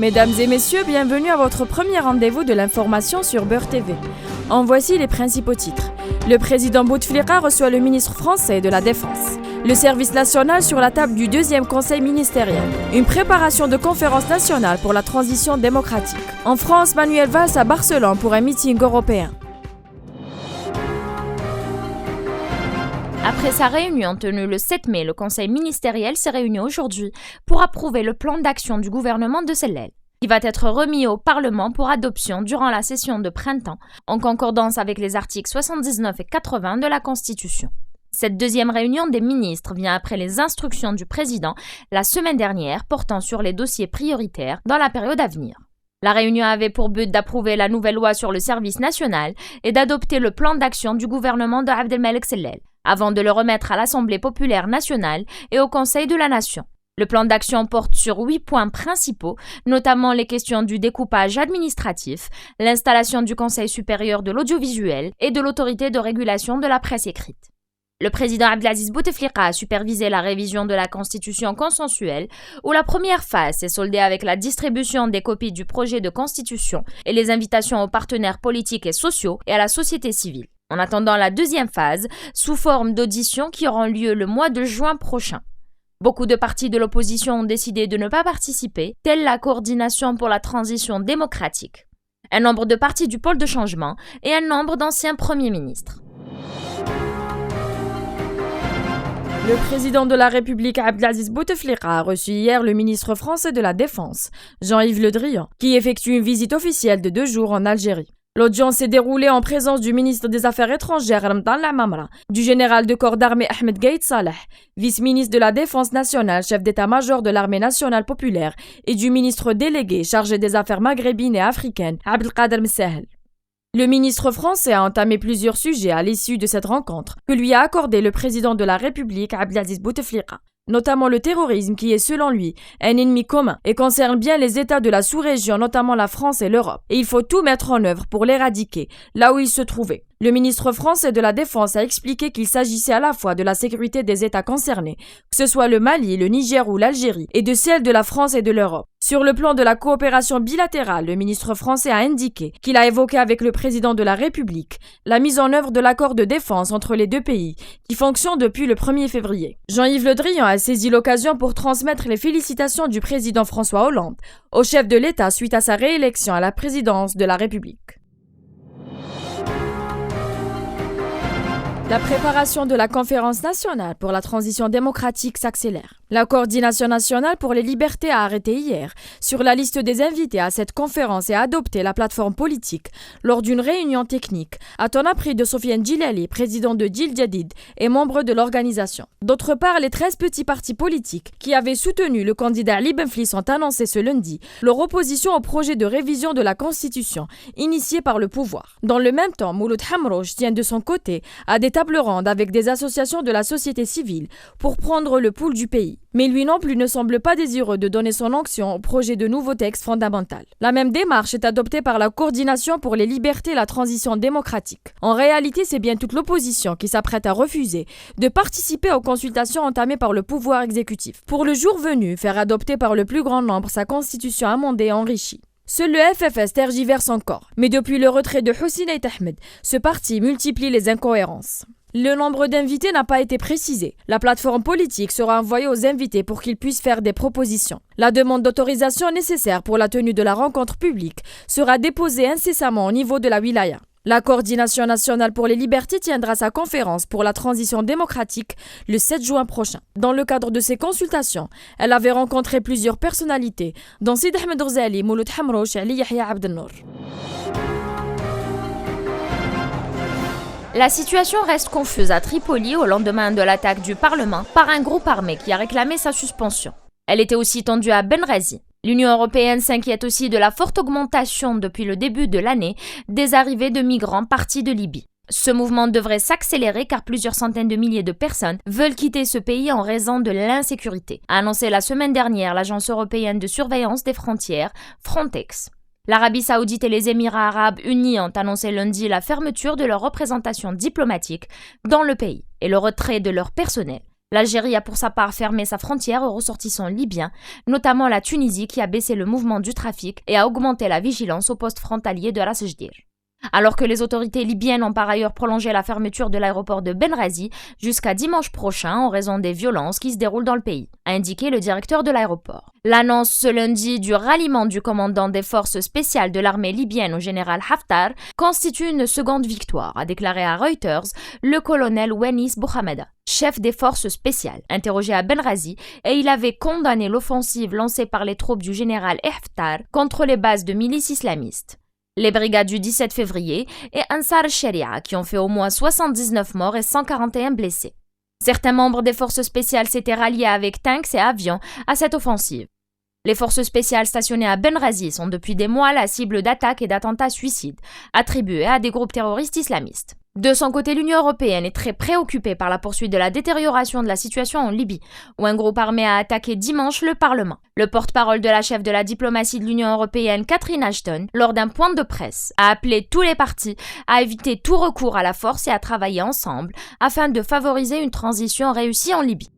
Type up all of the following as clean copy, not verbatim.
Mesdames et messieurs, bienvenue à votre premier rendez-vous de l'information sur Beurre TV. En voici les principaux titres. Le président Bouteflika reçoit le ministre français de la Défense. Le service national sur la table du deuxième conseil ministériel. Une préparation de conférence nationale pour la transition démocratique. En France, Manuel Valls à Barcelone pour un meeting européen. Après sa réunion tenue le 7 mai, le conseil ministériel s'est réuni aujourd'hui pour approuver le plan d'action du gouvernement de Sellel, qui va être remis au Parlement pour adoption durant la session de printemps, en concordance avec les articles 79 et 80 de la Constitution. Cette deuxième réunion des ministres vient après les instructions du président la semaine dernière portant sur les dossiers prioritaires dans la période à venir. La réunion avait pour but d'approuver la nouvelle loi sur le service national et d'adopter le plan d'action du gouvernement de Abdelmalek Sellel, avant de le remettre à l'Assemblée populaire nationale et au Conseil de la Nation. Le plan d'action porte sur 8 points principaux, notamment les questions du découpage administratif, l'installation du Conseil supérieur de l'audiovisuel et de l'autorité de régulation de la presse écrite. Le président Abdelaziz Bouteflika a supervisé la révision de la Constitution consensuelle, où la première phase s'est soldée avec la distribution des copies du projet de Constitution et les invitations aux partenaires politiques et sociaux et à la société civile. En attendant la deuxième phase, sous forme d'auditions qui auront lieu le mois de juin prochain. Beaucoup de partis de l'opposition ont décidé de ne pas participer, telle la Coordination pour la transition démocratique, un nombre de partis du pôle de changement et un nombre d'anciens premiers ministres. Le président de la République Abdelaziz Bouteflika a reçu hier le ministre français de la Défense, Jean-Yves Le Drian, qui effectue une visite officielle de 2 jours en Algérie. L'audience s'est déroulée en présence du ministre des Affaires étrangères Ramdan Lamamra, du général de corps d'armée Ahmed Gaïd Saleh, vice-ministre de la Défense nationale, chef d'état-major de l'armée nationale populaire, et du ministre délégué chargé des affaires maghrébines et africaines, Abdelkader Msahel. Le ministre français a entamé plusieurs sujets à l'issue de cette rencontre que lui a accordé le président de la République Abdelaziz Bouteflika, notamment le terrorisme qui est selon lui un ennemi commun et concerne bien les États de la sous-région, notamment la France et l'Europe. Et il faut tout mettre en œuvre pour l'éradiquer, là où il se trouvait. Le ministre français de la Défense a expliqué qu'il s'agissait à la fois de la sécurité des États concernés, que ce soit le Mali, le Niger ou l'Algérie, et de celle de la France et de l'Europe. Sur le plan de la coopération bilatérale, le ministre français a indiqué qu'il a évoqué avec le président de la République la mise en œuvre de l'accord de défense entre les deux pays, qui fonctionne depuis le 1er février. Jean-Yves Le Drian a saisi l'occasion pour transmettre les félicitations du président François Hollande au chef de l'État suite à sa réélection à la présidence de la République. La préparation de la conférence nationale pour la transition démocratique s'accélère. La coordination nationale pour les libertés a arrêté hier sur la liste des invités à cette conférence et a adopté la plateforme politique lors d'une réunion technique, a-t-on appris de Sofiane Djilali, président de Djil Jadid et membre de l'organisation. D'autre part, les 13 petits partis politiques qui avaient soutenu le candidat Ali Benflis ont annoncé ce lundi leur opposition au projet de révision de la Constitution initié par le pouvoir. Dans le même temps, Mouloud Hamrouche tient de son côté à des tables rondes avec des associations de la société civile pour prendre le pouls du pays. Mais lui non plus ne semble pas désireux de donner son onction au projet de nouveau texte fondamental. La même démarche est adoptée par la Coordination pour les libertés et la transition démocratique. En réalité, c'est bien toute l'opposition qui s'apprête à refuser de participer aux consultations entamées par le pouvoir exécutif. Pour le jour venu, faire adopter par le plus grand nombre sa constitution amendée et enrichie. Seul le FFS tergiverse encore. Mais depuis le retrait de Hussein Ait Ahmed, ce parti multiplie les incohérences. Le nombre d'invités n'a pas été précisé. La plateforme politique sera envoyée aux invités pour qu'ils puissent faire des propositions. La demande d'autorisation nécessaire pour la tenue de la rencontre publique sera déposée incessamment au niveau de la wilaya. La Coordination nationale pour les libertés tiendra sa conférence pour la transition démocratique le 7 juin prochain. Dans le cadre de ces consultations, elle avait rencontré plusieurs personnalités, dont Sid Ahmed Ghazali, Mouloud Hamrouche et Ali Yahya Abdelnour. La situation reste confuse à Tripoli au lendemain de l'attaque du Parlement par un groupe armé qui a réclamé sa suspension. Elle était aussi tendue à Benghazi. L'Union européenne s'inquiète aussi de la forte augmentation depuis le début de l'année des arrivées de migrants partis de Libye. Ce mouvement devrait s'accélérer car plusieurs centaines de milliers de personnes veulent quitter ce pays en raison de l'insécurité, a annoncé la semaine dernière l'Agence européenne de surveillance des frontières, Frontex. L'Arabie saoudite et les Émirats arabes unis ont annoncé lundi la fermeture de leur représentation diplomatique dans le pays et le retrait de leur personnel. L'Algérie a pour sa part fermé sa frontière aux ressortissants libyens, notamment la Tunisie qui a baissé le mouvement du trafic et a augmenté la vigilance au poste frontalier de Ras Jdir. Alors que les autorités libyennes ont par ailleurs prolongé la fermeture de l'aéroport de Benghazi jusqu'à dimanche prochain en raison des violences qui se déroulent dans le pays, a indiqué le directeur de l'aéroport. L'annonce ce lundi du ralliement du commandant des forces spéciales de l'armée libyenne au général Haftar constitue une seconde victoire, a déclaré à Reuters le colonel Wenis Bouhameda, chef des forces spéciales, interrogé à Benghazi, et il avait condamné l'offensive lancée par les troupes du général Haftar contre les bases de milices islamistes. Les brigades du 17 février et Ansar al-Sharia qui ont fait au moins 79 morts et 141 blessés. Certains membres des forces spéciales s'étaient ralliés avec tanks et avions à cette offensive. Les forces spéciales stationnées à Benghazi sont depuis des mois la cible d'attaques et d'attentats suicides attribués à des groupes terroristes islamistes. De son côté, l'Union européenne est très préoccupée par la poursuite de la détérioration de la situation en Libye, où un groupe armé a attaqué dimanche le Parlement. Le porte-parole de la chef de la diplomatie de l'Union européenne, Catherine Ashton, lors d'un point de presse, a appelé tous les partis à éviter tout recours à la force et à travailler ensemble afin de favoriser une transition réussie en Libye.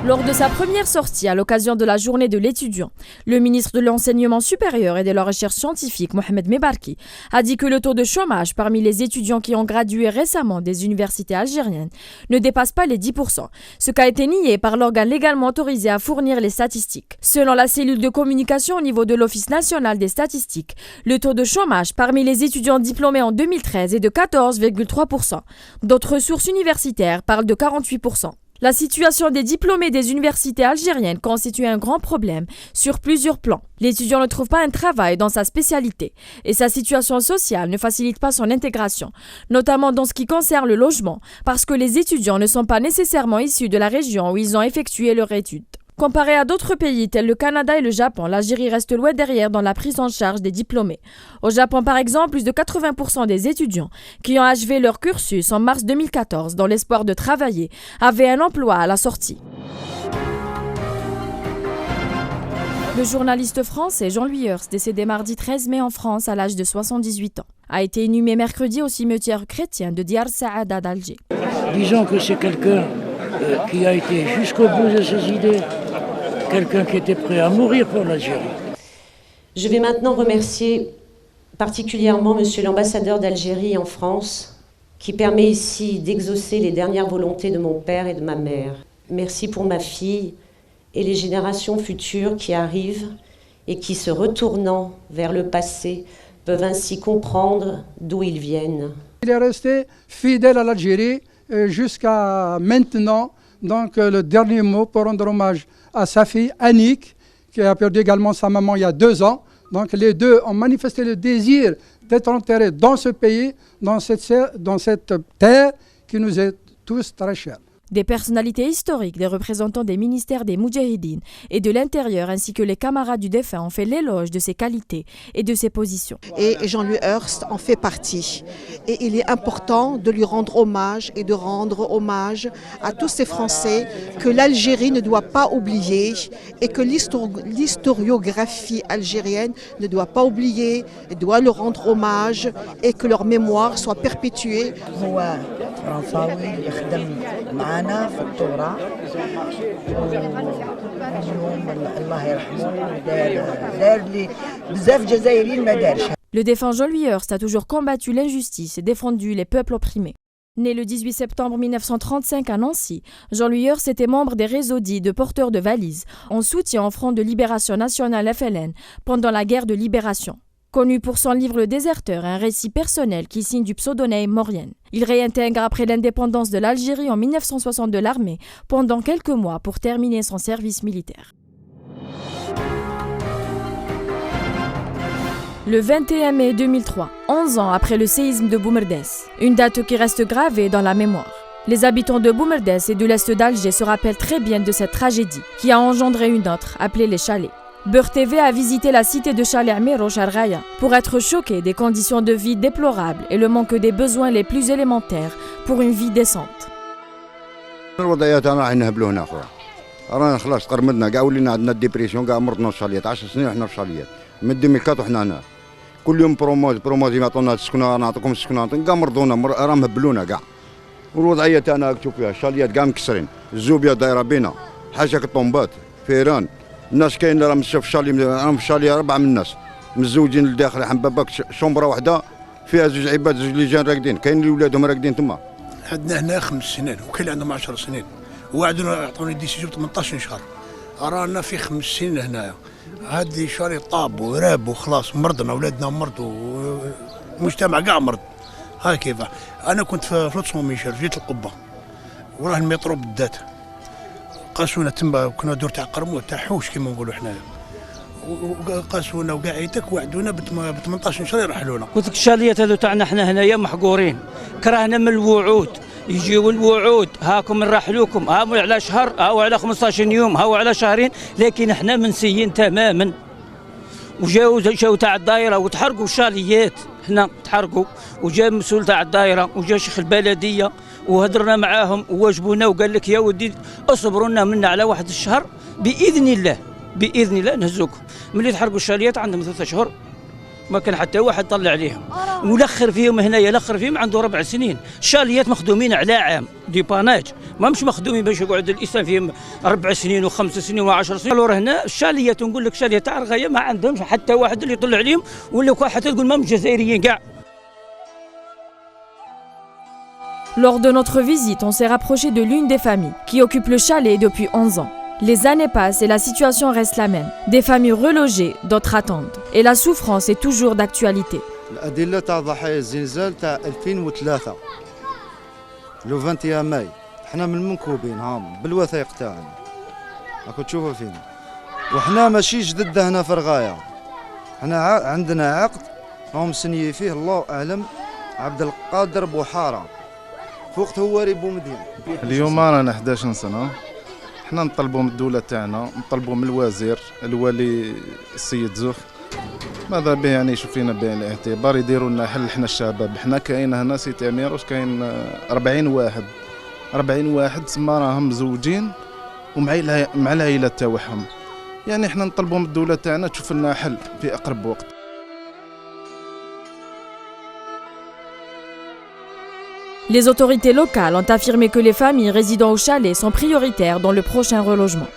Lors de sa première sortie à l'occasion de la journée de l'étudiant, le ministre de l'Enseignement supérieur et de la Recherche scientifique, Mohamed Mebarki, a dit que le taux de chômage parmi les étudiants qui ont gradué récemment des universités algériennes ne dépasse pas les 10%, ce qui a été nié par l'organe légalement autorisé à fournir les statistiques. Selon la cellule de communication au niveau de l'Office national des statistiques, le taux de chômage parmi les étudiants diplômés en 2013 est de 14,3%. D'autres sources universitaires parlent de 48%. La situation des diplômés des universités algériennes constitue un grand problème sur plusieurs plans. L'étudiant ne trouve pas un travail dans sa spécialité et sa situation sociale ne facilite pas son intégration, notamment dans ce qui concerne le logement, parce que les étudiants ne sont pas nécessairement issus de la région où ils ont effectué leurs études. Comparé à d'autres pays tels le Canada et le Japon, l'Algérie reste loin derrière dans la prise en charge des diplômés. Au Japon, par exemple, plus de 80% des étudiants qui ont achevé leur cursus en mars 2014 dans l'espoir de travailler avaient un emploi à la sortie. Le journaliste français Jean-Louis Heurst, décédé mardi 13 mai en France à l'âge de 78 ans, a été inhumé mercredi au cimetière chrétien de Diyar Saada d'Alger. Disons que c'est quelqu'un qui a été jusqu'au bout de ses idées, quelqu'un qui était prêt à mourir pour l'Algérie. Je vais maintenant remercier particulièrement Monsieur l'ambassadeur d'Algérie en France, qui permet ici d'exaucer les dernières volontés de mon père et de ma mère. Merci pour ma fille et les générations futures qui arrivent et qui, se retournant vers le passé, peuvent ainsi comprendre d'où ils viennent. Il est resté fidèle à l'Algérie jusqu'à maintenant. Donc le dernier mot pour rendre hommage à sa fille Annick, qui a perdu également sa maman il y a 2 ans. Donc les deux ont manifesté le désir d'être enterrés dans ce pays, dans cette terre qui nous est tous très chère. Des personnalités historiques, des représentants des ministères des Moudjahidines et de l'Intérieur ainsi que les camarades du défunt ont fait l'éloge de ses qualités et de ses positions. Et Jean-Louis Heurst en fait partie. Et il est important de lui rendre hommage et de rendre hommage à tous ces Français que l'Algérie ne doit pas oublier et que l'historiographie algérienne ne doit pas oublier, et doit leur rendre hommage et que leur mémoire soit perpétuée. معنا في الثورة الله يرحمه دار لي بزاف جزائريين ما دارش. Le défunt Jean-Louis Heurst a toujours combattu l'injustice et défendu les peuples opprimés. Né le 18 septembre 1935 à Nancy, Jean-Louis Heurst était membre des réseaux dits de porteurs de valises, en soutien au Front de Libération Nationale FLN pendant la guerre de libération. Connu pour son livre Le Déserteur, un récit personnel qui signe du pseudonyme Maurienne. Il réintègre après l'indépendance de l'Algérie en 1960 de l'armée pendant quelques mois pour terminer son service militaire. Le 21 mai 2003, 11 ans après le séisme de Boumerdès, une date qui reste gravée dans la mémoire. Les habitants de Boumerdès et de l'est d'Alger se rappellent très bien de cette tragédie qui a engendré une autre, appelée les chalets. Beurre TV a visité la cité de Chalet Amiroch Al Raya pour être choqué des conditions de vie déplorables et le manque des besoins les plus élémentaires pour une vie décente. الوضعيات راح نهبلوا هنا اخويا رانا خلاص تقرمدنا كاع ولينا عندنا ديبريسيون كاع مرضنا في الشاليات 10 سنين وحنا في الشاليات من 2004 وحنا هنا كل يوم بروموز يعطونا السكنه نعطيكم السكنه كاع مرضونا راه مهبلونا كاع والوضعيه تاعنا راك تشوف فيها الشاليات كاع مكسرين، الزوبيه دايره بينا، حاجه كطومبات، فيران، الناس كاين اللي راه مشى في الشالي، راهم في الشالي 4 من الناس متزوجين لداخل حنبابك شومبره واحده فيها 2 عباد 2 لجان راقدين، كاين اللي ولادهم راقدين تما. عندنا هنا 5 سنين وكاين اللي عندهم 10 سنين وعدونا يعطوني ديسيجن 18 شهر، رانا في 5 سنين هنايا. هذه شاري طاب وراب وخلاص، مرضنا اولادنا مرضوا والمجتمع كاع مرض. هاي كيف انا كنت في لوتسون ميشيل جيت القبه وراه المترو بالذات قاسونا تما، كنا دور تاع قرموط تاع حوش كيما نقولوا حنايا، وقاسونا وكاع يتك وعدونا ب 18 شهر يرحلونا. قلت لك الشاليات هذو تاعنا حنا هنايا محقورين، كرهنا من الوعود، يجيو الوعود هاكم نرحلوكم، هاو على شهر، هاو على 15 يوم، هاو على شهرين، لكن احنا منسيين تماما. وجاو تاع الدائره وتحرقوا الشاليات، هنا تحرقوا، وجا المسؤول تاع الدائره وجا شيخ البلديه وهدرنا معاهم وواجبونا وقال لك يا ودي اصبروا لنا منا على 1 الشهر باذن الله نهزوكم. ملي تحرقوا الشاليات عندهم 3 شهور ما كان حتى واحد طلع عليهم، ولخر فيهم هنايا، لخر فيهم عنده 4 سنين. الشاليات مخدومين على عام ديباناج، ما مش مخدومين باش يقعد الانسان فيهم 4 سنين و5 سنين و10 سنين. الور هنا الشاليات نقول لك شاليات تاع الغايه ما عندهمش حتى واحد اللي يطلع عليهم، ولا حتى تقول ما جزائريين كاع. Lors de notre visite, on s'est rapproché de l'une des familles qui occupe le chalet depuis 11 ans. Les années passent et la situation reste la même. Des familles relogées, d'autres attendent. Et la souffrance est toujours d'actualité. الأدلة تاع ضحايا الزلزال تاع 2003 لو 21 ماي، حنا من المنكوبين هام بالوثائق تاعنا راكم تشوفوا فينا، وحنا ماشي جدد هنا في رغاية، حنا عندنا عقد راهم سنيي فيه الله أعلم عبد القادر بوحارة، فوقت هو ريبو مدينة. اليوم رانا 11 سنة، حنا نطلبوا من الدولة تاعنا، نطلبوا من الوزير الوالي السيد زوف، ماذا به يعني يشوف فينا بعين الاعتبار، يديروا لنا حل. حنا الشباب حنا كاين هنا سيتي امير واش كاين 40 واحد تما راهم مزوجين ومع العائلات تاعهم، يعني حنا نطلبوا من الدولة تاعنا تشوف لنا حل في اقرب وقت. Les autorités locales ont affirmé que les familles résidant au chalet sont prioritaires dans le prochain relogement.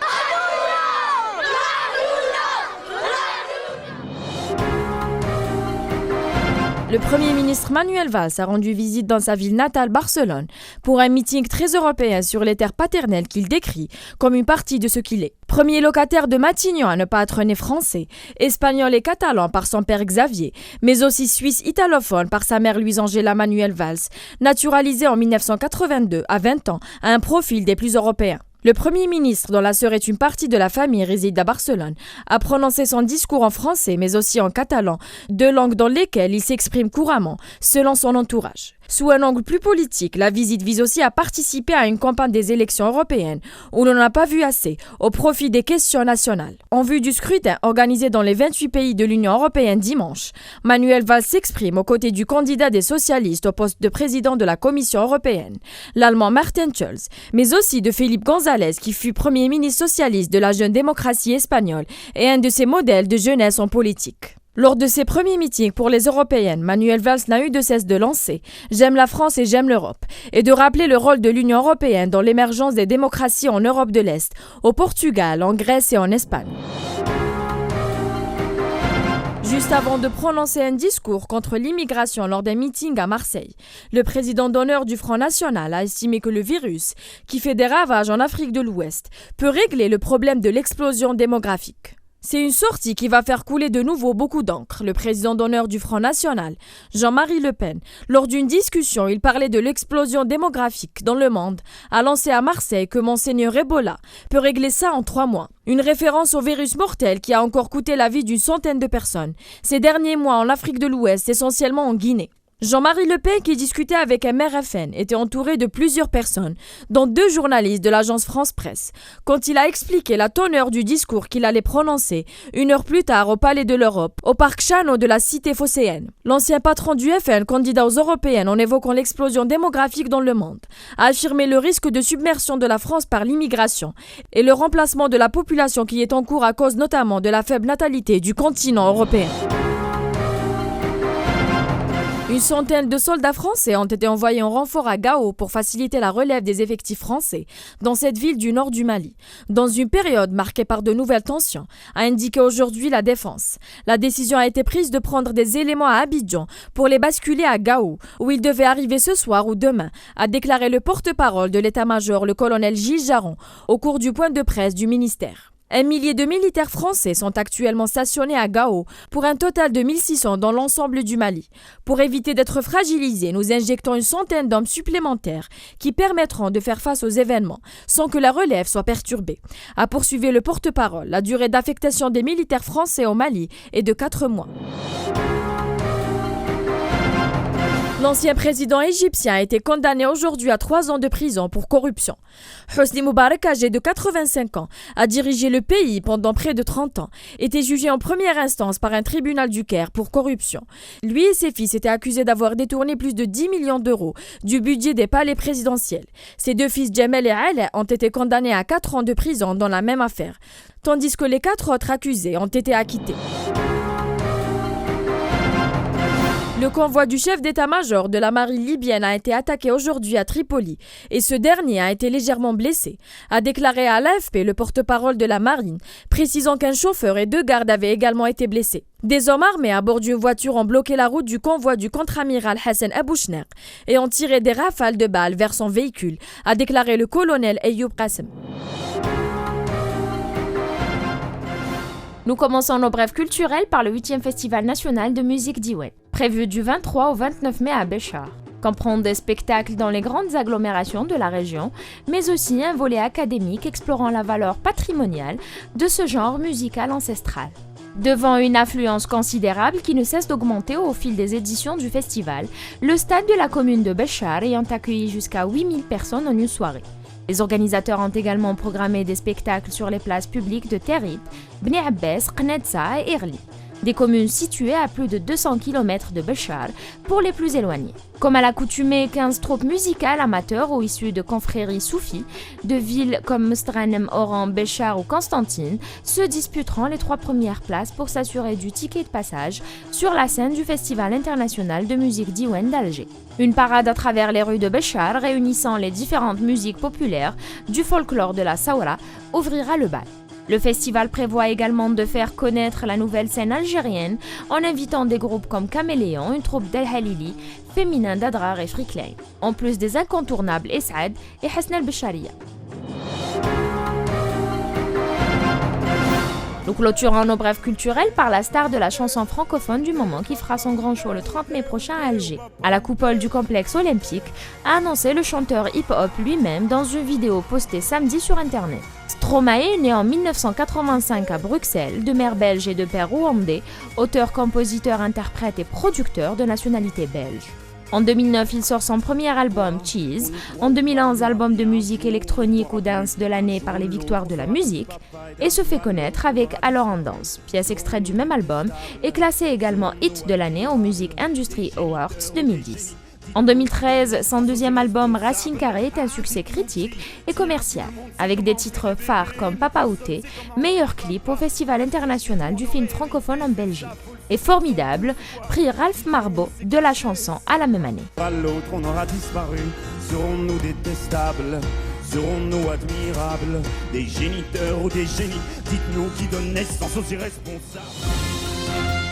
Le Premier ministre Manuel Valls a rendu visite dans sa ville natale Barcelone pour un meeting très européen sur les terres paternelles qu'il décrit comme une partie de ce qu'il est. Premier locataire de Matignon à ne pas être né français, espagnol et catalan par son père Xavier, mais aussi suisse italophone par sa mère Louise Angela Manuel Valls, naturalisé en 1982 à 20 ans, a un profil des plus européens. Le Premier ministre, dont la sœur est une partie de la famille, réside à Barcelone, a prononcé son discours en français mais aussi en catalan, 2 langues dans lesquelles il s'exprime couramment, selon son entourage. Sous un angle plus politique, la visite vise aussi à participer à une campagne des élections européennes où l'on n'a pas vu assez, au profit des questions nationales. En vue du scrutin organisé dans les 28 pays de l'Union européenne dimanche, Manuel Valls s'exprime aux côtés du candidat des socialistes au poste de président de la Commission européenne, l'Allemand Martin Schulz, mais aussi de Felipe González qui fut Premier ministre socialiste de la jeune démocratie espagnole et un de ses modèles de jeunesse en politique. Lors de ses premiers meetings pour les européennes, Manuel Valls n'a eu de cesse de lancer « J'aime la France et j'aime l'Europe » et de rappeler le rôle de l'Union européenne dans l'émergence des démocraties en Europe de l'Est, au Portugal, en Grèce et en Espagne. Juste avant de prononcer un discours contre l'immigration lors d'un meeting à Marseille, le président d'honneur du Front National a estimé que le virus, qui fait des ravages en Afrique de l'Ouest, peut régler le problème de l'explosion démographique. C'est une sortie qui va faire couler de nouveau beaucoup d'encre. Le président d'honneur du Front National, Jean-Marie Le Pen, lors d'une discussion, il parlait de l'explosion démographique dans le monde, a lancé à Marseille que Monseigneur Ebola peut régler ça en 3 mois. Une référence au virus mortel qui a encore coûté la vie d'une centaine de personnes ces derniers mois en Afrique de l'Ouest, essentiellement en Guinée. Jean-Marie Le Pen, qui discutait avec un maire FN, était entouré de plusieurs personnes, dont 2 journalistes de l'agence France Presse, quand il a expliqué la teneur du discours qu'il allait prononcer 1 heure plus tard au Palais de l'Europe, au parc Chano de la cité phocéenne. L'ancien patron du FN, candidat aux européennes en évoquant l'explosion démographique dans le monde, a affirmé le risque de submersion de la France par l'immigration et le remplacement de la population qui est en cours à cause notamment de la faible natalité du continent européen. Une centaine de soldats français ont été envoyés en renfort à Gao pour faciliter la relève des effectifs français dans cette ville du nord du Mali, dans une période marquée par de nouvelles tensions, a indiqué aujourd'hui la défense. La décision a été prise de prendre des éléments à Abidjan pour les basculer à Gao, où ils devaient arriver ce soir ou demain, a déclaré le porte-parole de l'état-major, le colonel Gilles Jaron, au cours du point de presse du ministère. 1 millier de militaires français sont actuellement stationnés à Gao pour un total de 1600 dans l'ensemble du Mali. Pour éviter d'être fragilisés, nous injectons une centaine d'hommes supplémentaires qui permettront de faire face aux événements sans que la relève soit perturbée. A poursuivi le porte-parole, la durée d'affectation des militaires français au Mali est de 4 mois. L'ancien président égyptien a été condamné aujourd'hui à 3 ans de prison pour corruption. Hosni Moubarak, âgé de 85 ans, a dirigé le pays pendant près de 30 ans, était jugé en première instance par un tribunal du Caire pour corruption. Lui et ses fils étaient accusés d'avoir détourné plus de 10 millions d'euros du budget des palais présidentiels. Ses 2 fils Jamel et Ali ont été condamnés à 4 ans de prison dans la même affaire, tandis que les 4 autres accusés ont été acquittés. Le convoi du chef d'état-major de la marine libyenne a été attaqué aujourd'hui à Tripoli et ce dernier a été légèrement blessé, a déclaré à l'AFP le porte-parole de la marine, précisant qu'un chauffeur et 2 gardes avaient également été blessés. Des hommes armés à bord d'une voiture ont bloqué la route du convoi du contre-amiral Hassan Abouchner et ont tiré des rafales de balles vers son véhicule, a déclaré le colonel Ayoub Qassem. Nous commençons nos brèves culturelles par le 8e Festival national de musique Diouane, prévu du 23 au 29 mai à Béchar. Comprend des spectacles dans les grandes agglomérations de la région, mais aussi un volet académique explorant la valeur patrimoniale de ce genre musical ancestral. Devant une affluence considérable qui ne cesse d'augmenter au fil des éditions du festival, le stade de la commune de Béchar ayant accueilli jusqu'à 8000 personnes en une soirée. Les organisateurs ont également programmé des spectacles sur les places publiques de Territ, Bni Abbas, Qnedsa et Erli, des communes situées à plus de 200 km de Béchar pour les plus éloignés. Comme à l'accoutumée, 15 troupes musicales amateurs ou issues de confréries soufis de villes comme Mstranem, Oran, Béchar ou Constantine se disputeront les 3 premières places pour s'assurer du ticket de passage sur la scène du Festival international de musique Diouane d'Alger. Une parade à travers les rues de Béchar réunissant les différentes musiques populaires du folklore de la Saoura ouvrira le bal. Le festival prévoit également de faire connaître la nouvelle scène algérienne en invitant des groupes comme Caméléon, une troupe d'El Halili, féminin d'Adrar et Fricklay, en plus des incontournables Esad et Hasna el-Bécharia. Nous clôturons nos brèves culturelles par la star de la chanson francophone du moment qui fera son grand show le 30 mai prochain à Alger. À la coupole du complexe olympique, a annoncé le chanteur hip-hop lui-même dans une vidéo postée samedi sur Internet. Stromae, né en 1985 à Bruxelles, de mère belge et de père rwandais, auteur, compositeur, interprète et producteur de nationalité belge. En 2009, il sort son premier album, Cheese. En 2011, album de musique électronique ou dance de l'année par les Victoires de la musique. Et se fait connaître avec Alors en danse, pièce extraite du même album, et classée également hit de l'année aux Music Industry Awards 2010. En 2013, son 2e album Racine Carrée est un succès critique et commercial, avec des titres phares comme Papa Outé, meilleur clip au Festival international du film francophone en Belgique. Et formidable, prix Ralph Marbeau de la chanson à la même année. À l'autre, on aura disparu, serons-nous détestables, serons-nous admirables, des géniteurs ou des génies, dites-nous qui donnent naissance aux irresponsables.